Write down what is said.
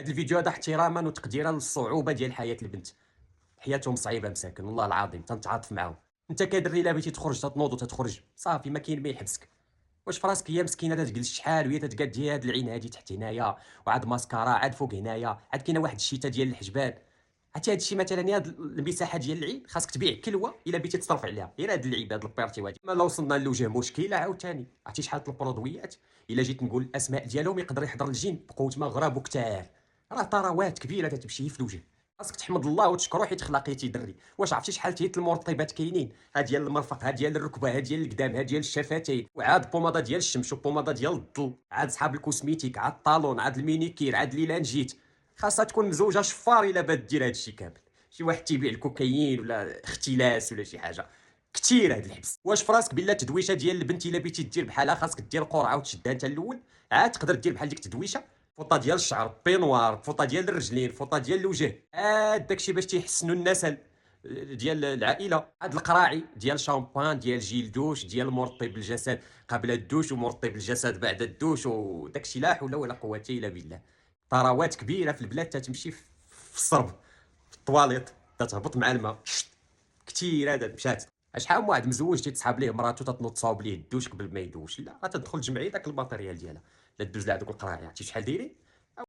هذا الفيديو هذا احتراما وتقديرا للصعوبه ديال حياه البنت. حياتهم صعيبه مساكن والله العظيم تنتعاطف معاهم. انت كدري الا بغيتي تخرج تنوض وتتخرج صافي ما كاين ما يحبسك. واش فراسك هي مسكينه تجلس شحال وهي تتقاد هي هاد العين هادي تحت هنايا وعاد ماسكارا عاد فوق هنايا عاد كاينه واحد الشيته ديال الحجبان. عرفتي هاد الشيء مثلا هاد المساحه ديال العين خاصك تبيع كلوه الا بغيتي تصرف عليها غير هاد اللعيبه هاد البيرتي وهادي. ما لو وصلنا لوجه مشكله عاوتاني عرفتي شحال البرودويات الا جيت نقول الاسماء ديالهم يقدر يحضر الجن بقوه ما غراب وكتار. راه ثروات كبيره تتمشي في الوجه. خاصك تحمد الله وتشكرو حيت خلاقيتي دري. واش عرفتي شحال تيت المرطبات كاينين؟ ها ديال المرفق ها ديال الركبه ها ديال القدام ها ديال الشفتين وعاد بوماده ديال الشمس وبوماده ديال الظل عاد صحاب الكوسميتيك عاد الطالون عاد المينيكير عاد ليلان جيت. خاصها تكون مزوجه شفار الا بات دير هادشي كامل. شي واحد تيبيع الكوكايين ولا اختلاس ولا شي حاجه. كثير هاد الحبس. واش فراسك بلا تدويشه ديال البنت الا بغيتي دير بحالها خاصك دير قرعه وتشدها انت الاول عاد تقدر دير بحال ديك التدويشه. فوطه ديال الشعر بينوار فوطه ديال الرجلين فوطه ديال الوجه عاد داكشي باش تيحسنوا النسل ديال العائله. عاد القراعي ديال شامبان ديال جيل دوش ديال مرطب الجسد قبل الدوش ومرطب الجسد بعد الدوش وداكشي لا حول ولا قوه الا بالله. ثروات كبيره في البلاد تتمشي في الصرب في الطواليط تتهبط مع الماء. كثير هذا مشات. شحال من واحد مزوج تيتصحاب ليه مراته تتنوض تصاوب ليه الدوش قبل ما يدوش لا تدخل تجمعي داك الماتيريال ديالها لا دوز لها دوك القراعي عرفتي شحال دايرين